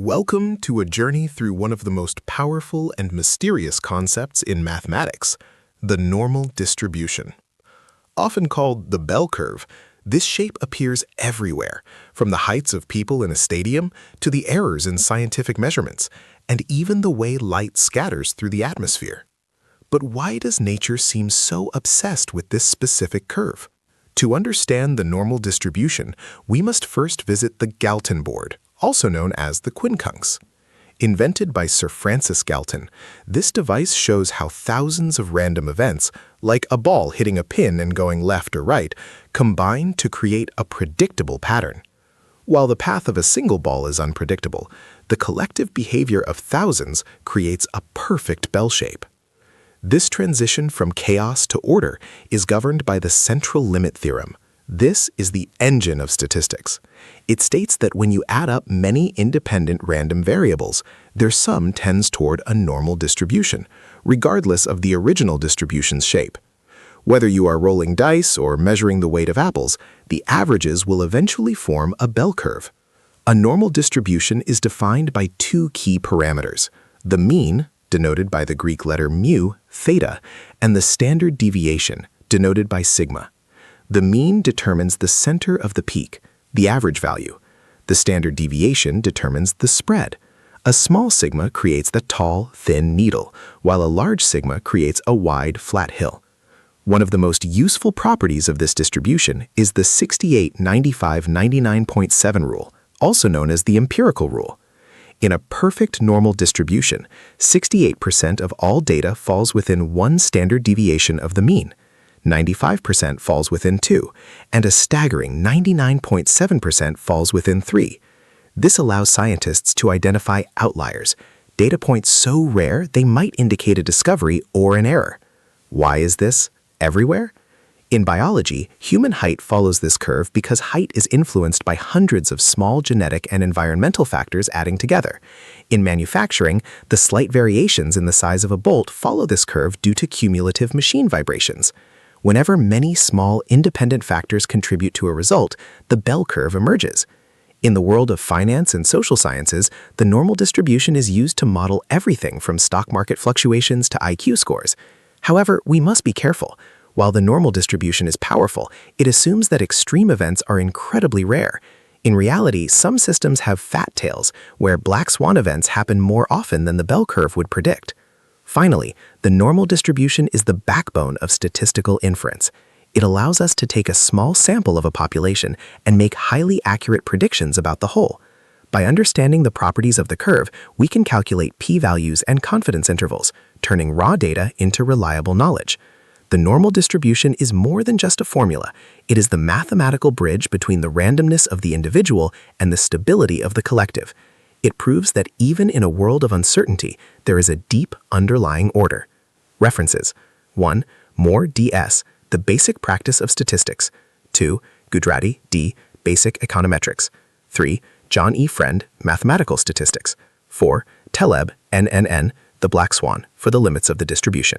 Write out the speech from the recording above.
Welcome to a journey through one of the most powerful and mysterious concepts in mathematics, the normal distribution. Often called the bell curve, this shape appears everywhere, from the heights of people in a stadium to the errors in scientific measurements, and even the way light scatters through the atmosphere. But why does nature seem so obsessed with this specific curve? To understand the normal distribution, we must first visit the Galton Board, also known as the quincunx. Invented by Sir Francis Galton, this device shows how thousands of random events, like a ball hitting a pin and going left or right, combine to create a predictable pattern. While the path of a single ball is unpredictable, the collective behavior of thousands creates a perfect bell shape. This transition from chaos to order is governed by the Central Limit Theorem. This is the engine of statistics. It states that when you add up many independent random variables, their sum tends toward a normal distribution, regardless of the original distribution's shape. Whether you are rolling dice or measuring the weight of apples, the averages will eventually form a bell curve. A normal distribution is defined by two key parameters: the mean, denoted by the Greek letter mu, theta, and the standard deviation, denoted by sigma. The mean determines the center of the peak, the average value. The standard deviation determines the spread. A small sigma creates the tall, thin needle, while a large sigma creates a wide, flat hill. One of the most useful properties of this distribution is the 68-95-99.7 rule, also known as the Empirical Rule. In a perfect normal distribution, 68% of all data falls within one standard deviation of the mean. 95% falls within 2, and a staggering 99.7% falls within 3. This allows scientists to identify outliers, data points so rare they might indicate a discovery or an error. Why is this everywhere? In biology, human height follows this curve because height is influenced by hundreds of small genetic and environmental factors adding together. In manufacturing, the slight variations in the size of a bolt follow this curve due to cumulative machine vibrations. Whenever many small, independent factors contribute to a result, the bell curve emerges. In the world of finance and social sciences, the normal distribution is used to model everything from stock market fluctuations to IQ scores. However, we must be careful. While the normal distribution is powerful, it assumes that extreme events are incredibly rare. In reality, some systems have fat tails, where black swan events happen more often than the bell curve would predict. Finally, the normal distribution is the backbone of statistical inference. It allows us to take a small sample of a population and make highly accurate predictions about the whole. By understanding the properties of the curve, we can calculate p-values and confidence intervals, turning raw data into reliable knowledge. The normal distribution is more than just a formula. It is the mathematical bridge between the randomness of the individual and the stability of the collective. It proves that even in a world of uncertainty, there is a deep underlying order. References: 1. Moore D.S., The Basic Practice of Statistics. 2. Gujarati D., Basic Econometrics. 3. John E. Friend, Mathematical Statistics. 4. Taleb, N.N.N., The Black Swan, for the Limits of the Distribution.